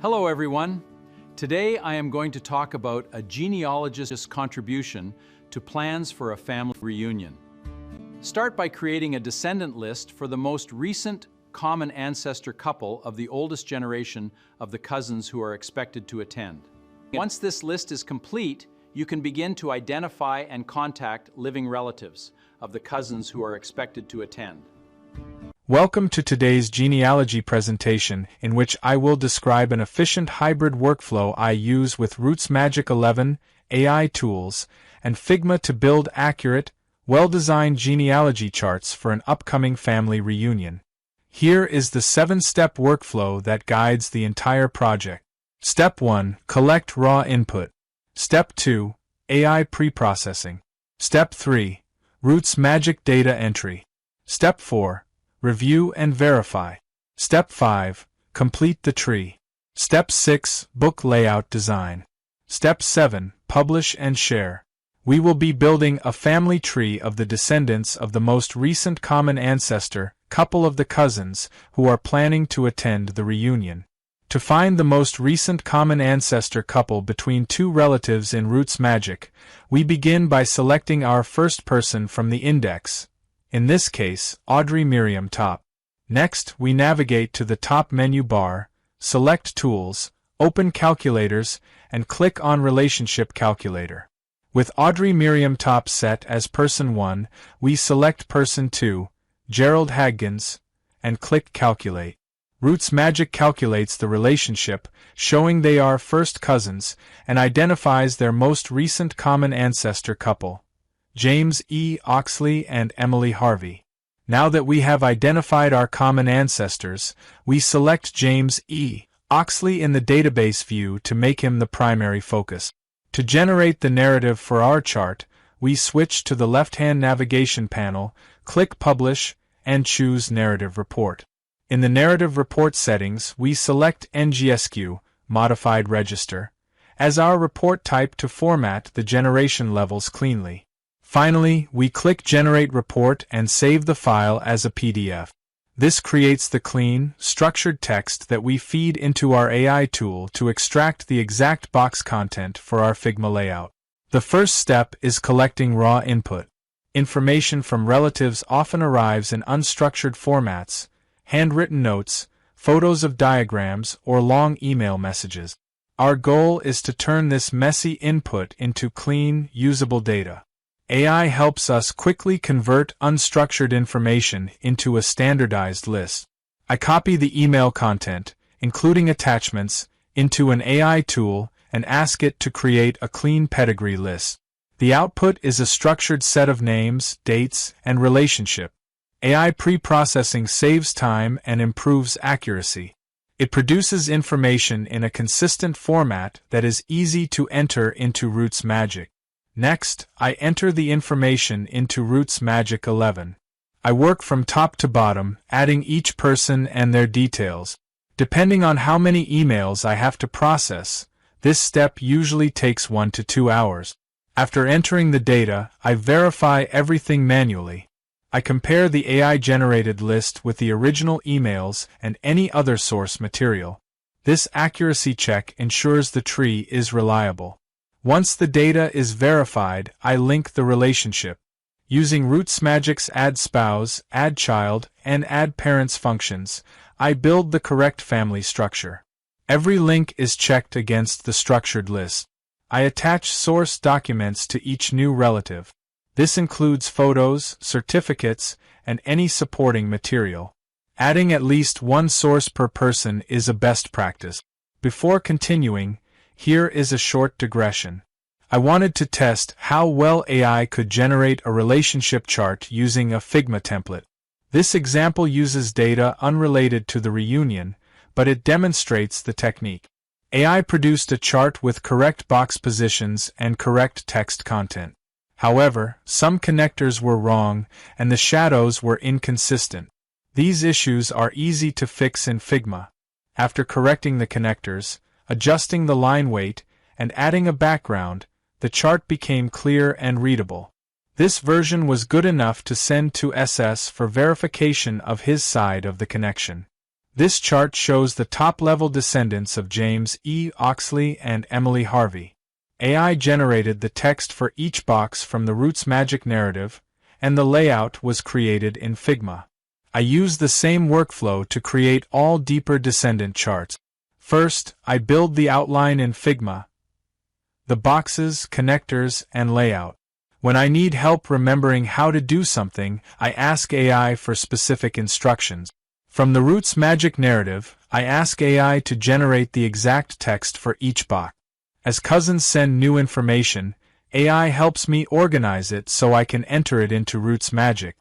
Hello everyone. Today I am going to talk about a genealogist's contribution to plans for a family reunion. Start by creating a descendant list for the most recent common ancestor couple of the oldest generation of the cousins who are expected to attend. Once this list is complete, you can begin to identify and contact living relatives of the cousins who are expected to attend. Welcome to today's genealogy presentation, in which I will describe an efficient hybrid workflow I use with RootsMagic 11, AI tools, and Figma to build accurate, well-designed genealogy charts for an upcoming family reunion. Here is the 7-step workflow that guides the entire project. Step 1. Collect raw input. Step 2. AI pre-processing. Step 3. RootsMagic data entry. Step 4. Review and verify. Step 5. Complete the tree. Step 6. Book layout design. Step 7. Publish and share. We will be building a family tree of the descendants of the most recent common ancestor couple of the cousins who are planning to attend the reunion. To find the most recent common ancestor couple between two relatives in RootsMagic, we begin by selecting our first person from the index. In this case, Audrey Miriam Top. Next, we navigate to the top menu bar, select Tools, open Calculators, and click on Relationship Calculator. With Audrey Miriam Top set as Person 1, we select Person 2, Gerald Haggins, and click Calculate. RootsMagic calculates the relationship, showing they are first cousins, and identifies their most recent common ancestor couple, James E. Oxley and Emily Harvey. Now that we have identified our common ancestors, we select James E. Oxley in the database view to make him the primary focus. To generate the narrative for our chart, we switch to the left-hand navigation panel, click Publish, and choose Narrative Report. In the Narrative Report settings, we select NGSQ, Modified Register, as our report type to format the generation levels cleanly. Finally, we click Generate Report and save the file as a PDF. This creates the clean, structured text that we feed into our AI tool to extract the exact box content for our Figma layout. The first step is collecting raw input. Information from relatives often arrives in unstructured formats, handwritten notes, photos of diagrams, or long email messages. Our goal is to turn this messy input into clean, usable data. AI helps us quickly convert unstructured information into a standardized list. I copy the email content, including attachments, into an AI tool and ask it to create a clean pedigree list. The output is a structured set of names, dates, and relationship. AI pre-processing saves time and improves accuracy. It produces information in a consistent format that is easy to enter into RootsMagic. Next, I enter the information into RootsMagic 11. I work from top to bottom, adding each person and their details. Depending on how many emails I have to process, this step usually takes 1 to 2 hours. After entering the data, I verify everything manually. I compare the AI-generated list with the original emails and any other source material. This accuracy check ensures the tree is reliable. Once the data is verified, I link the relationship. Using RootsMagic's Add Spouse, Add Child, and Add Parents functions, I build the correct family structure. Every link is checked against the structured list. I attach source documents to each new relative. This includes photos, certificates, and any supporting material. Adding at least one source per person is a best practice. Before continuing, here is a short digression. I wanted to test how well AI could generate a relationship chart using a Figma template. This example uses data unrelated to the reunion, but it demonstrates the technique. AI produced a chart with correct box positions and correct text content. However, some connectors were wrong and the shadows were inconsistent. These issues are easy to fix in Figma. After correcting the connectors, adjusting the line weight, and adding a background, the chart became clear and readable. This version was good enough to send to SS for verification of his side of the connection. This chart shows the top-level descendants of James E. Oxley and Emily Harvey. AI generated the text for each box from the RootsMagic narrative, and the layout was created in Figma. I use the same workflow to create all deeper descendant charts. First, I build the outline in Figma, the boxes, connectors, and layout. When I need help remembering how to do something, I ask AI for specific instructions. From the RootsMagic narrative, I ask AI to generate the exact text for each box. As cousins send new information, AI helps me organize it so I can enter it into RootsMagic.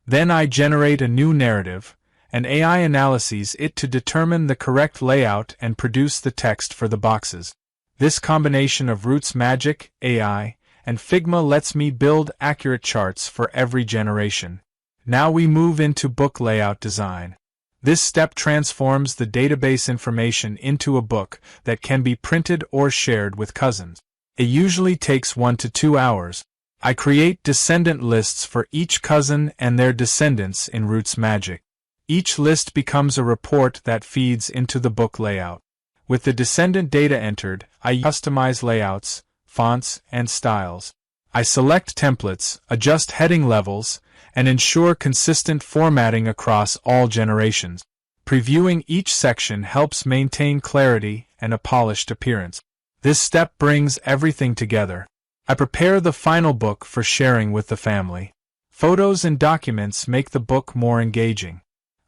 Then I generate a new narrative, and AI analyzes it to determine the correct layout and produce the text for the boxes. This combination of RootsMagic, AI, and Figma lets me build accurate charts for every generation. Now we move into book layout design. This step transforms the database information into a book that can be printed or shared with cousins. It usually takes 1 to 2 hours. I create descendant lists for each cousin and their descendants in RootsMagic. Each list becomes a report that feeds into the book layout. With the descendant data entered, I customize layouts, fonts, and styles. I select templates, adjust heading levels, and ensure consistent formatting across all generations. Previewing each section helps maintain clarity and a polished appearance. This step brings everything together. I prepare the final book for sharing with the family. Photos and documents make the book more engaging.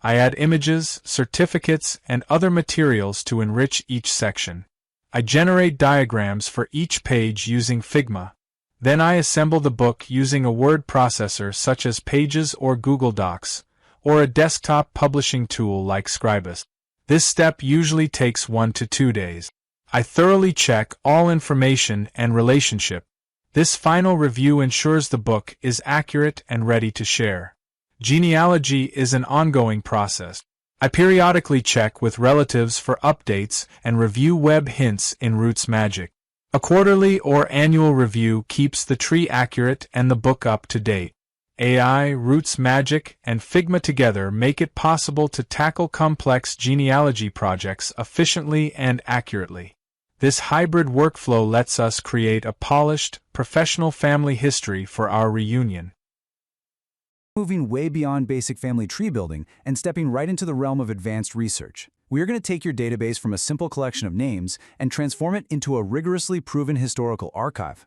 I add images, certificates, and other materials to enrich each section. I generate diagrams for each page using Figma. Then I assemble the book using a word processor such as Pages or Google Docs, or a desktop publishing tool like Scribus. This step usually takes 1 to 2 days. I thoroughly check all information and relationship. This final review ensures the book is accurate and ready to share. Genealogy is an ongoing process. I periodically check with relatives for updates and review web hints in RootsMagic. A quarterly or annual review keeps the tree accurate and the book up to date. AI, RootsMagic, and Figma together make it possible to tackle complex genealogy projects efficiently and accurately. This hybrid workflow lets us create a polished, professional family history for our reunion. Moving way beyond basic family tree building and stepping right into the realm of advanced research. We are going to take your database from a simple collection of names and transform it into a rigorously proven historical archive.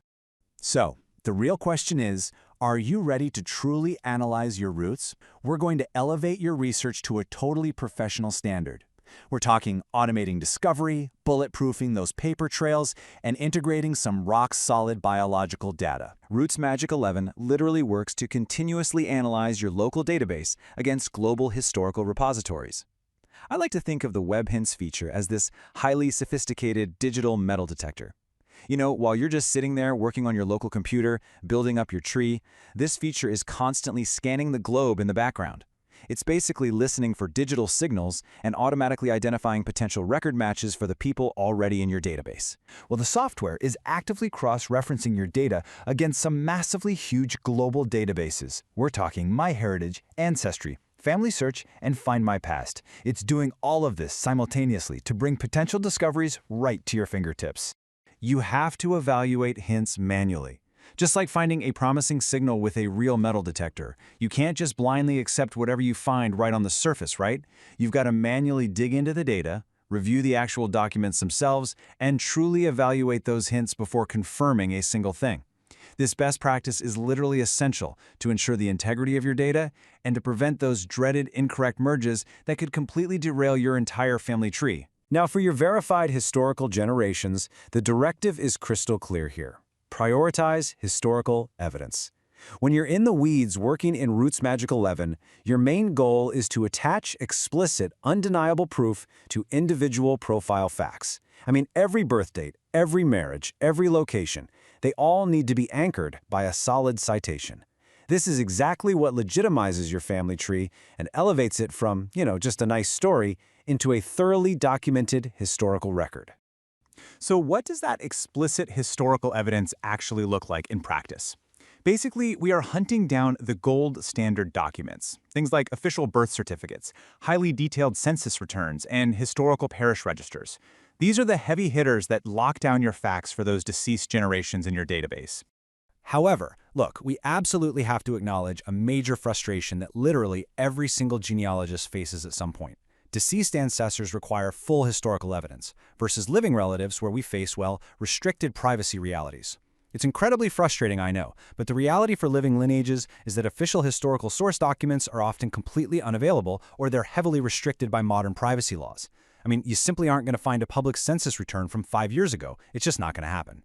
So, the real question is, are you ready to truly analyze your roots? We're going to elevate your research to a totally professional standard. We're talking automating discovery, bulletproofing those paper trails, and integrating some rock-solid biological data. RootsMagic 11 literally works to continuously analyze your local database against global historical repositories. I like to think of the Web Hints feature as this highly sophisticated digital metal detector. You know, while you're just sitting there working on your local computer, building up your tree, this feature is constantly scanning the globe in the background. It's basically listening for digital signals and automatically identifying potential record matches for the people already in your database. Well, the software is actively cross-referencing your data against some massively huge global databases. We're talking MyHeritage, Ancestry, Family Search, and Find My Past. It's doing all of this simultaneously to bring potential discoveries right to your fingertips. You have to evaluate hints manually. Just like finding a promising signal with a real metal detector, you can't just blindly accept whatever you find right on the surface, right? You've got to manually dig into the data, review the actual documents themselves, and truly evaluate those hints before confirming a single thing. This best practice is literally essential to ensure the integrity of your data and to prevent those dreaded incorrect merges that could completely derail your entire family tree. Now, for your verified historical generations, the directive is crystal clear here. Prioritize historical evidence. When you're in the weeds working in RootsMagic 11, your main goal is to attach explicit, undeniable proof to individual profile facts. I mean, every birth date, every marriage, every location, they all need to be anchored by a solid citation. This is exactly what legitimizes your family tree and elevates it from, just a nice story into a thoroughly documented historical record. So what does that explicit historical evidence actually look like in practice? Basically, we are hunting down the gold standard documents, things like official birth certificates, highly detailed census returns, and historical parish registers. These are the heavy hitters that lock down your facts for those deceased generations in your database. However, look, we absolutely have to acknowledge a major frustration that literally every single genealogist faces at some point. Deceased ancestors require full historical evidence, versus living relatives where we face, well, restricted privacy realities. It's incredibly frustrating, I know, but the reality for living lineages is that official historical source documents are often completely unavailable or they're heavily restricted by modern privacy laws. I mean, you simply aren't going to find a public census return from 5 years ago. It's just not going to happen.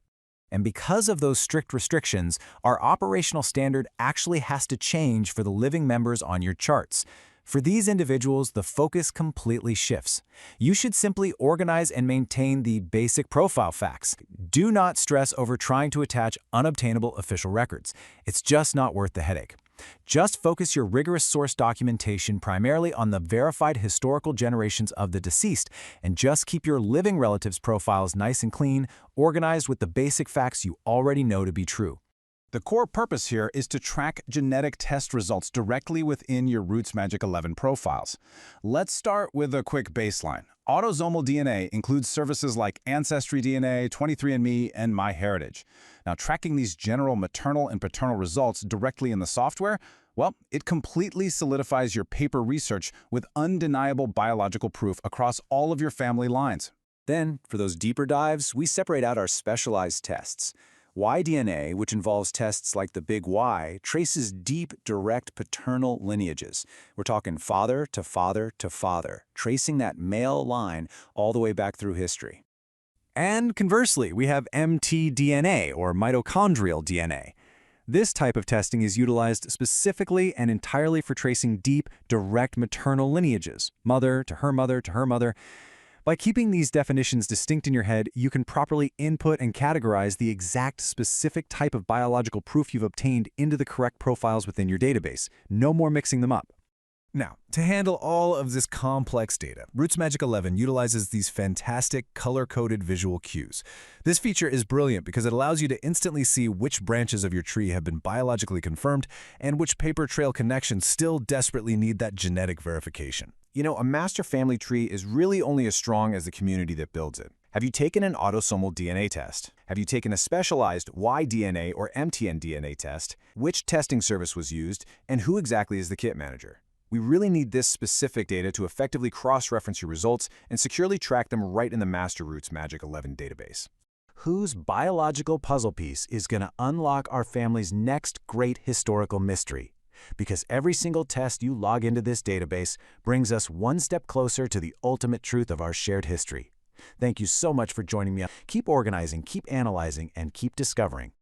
And because of those strict restrictions, our operational standard actually has to change for the living members on your charts. For these individuals, the focus completely shifts. You should simply organize and maintain the basic profile facts. Do not stress over trying to attach unobtainable official records. It's just not worth the headache. Just focus your rigorous source documentation primarily on the verified historical generations of the deceased, and just keep your living relatives' profiles nice and clean, organized with the basic facts you already know to be true. The core purpose here is to track genetic test results directly within your RootsMagic 11 profiles. Let's start with a quick baseline. Autosomal DNA includes services like Ancestry DNA, 23andMe, and MyHeritage. Now, tracking these general maternal and paternal results directly in the software, well, it completely solidifies your paper research with undeniable biological proof across all of your family lines. Then, for those deeper dives, we separate out our specialized tests. Y-DNA, which involves tests like the Big Y, traces deep, direct paternal lineages. We're talking father to father to father, tracing that male line all the way back through history. And conversely, we have mtDNA, or mitochondrial DNA. This type of testing is utilized specifically and entirely for tracing deep, direct maternal lineages, mother to her mother to her mother. By keeping these definitions distinct in your head, you can properly input and categorize the exact specific type of biological proof you've obtained into the correct profiles within your database. No more mixing them up. Now, to handle all of this complex data, RootsMagic 11 utilizes these fantastic color-coded visual cues. This feature is brilliant because it allows you to instantly see which branches of your tree have been biologically confirmed and which paper trail connections still desperately need that genetic verification. You know, a master family tree is really only as strong as the community that builds it. Have you taken an autosomal DNA test? Have you taken a specialized Y-DNA or mtDNA test? Which testing service was used? And who exactly is the kit manager? We really need this specific data to effectively cross-reference your results and securely track them right in the master RootsMagic 11 database. Whose biological puzzle piece is going to unlock our family's next great historical mystery? Because every single test you log into this database brings us one step closer to the ultimate truth of our shared history. Thank you so much for joining me. Keep organizing, keep analyzing, and keep discovering.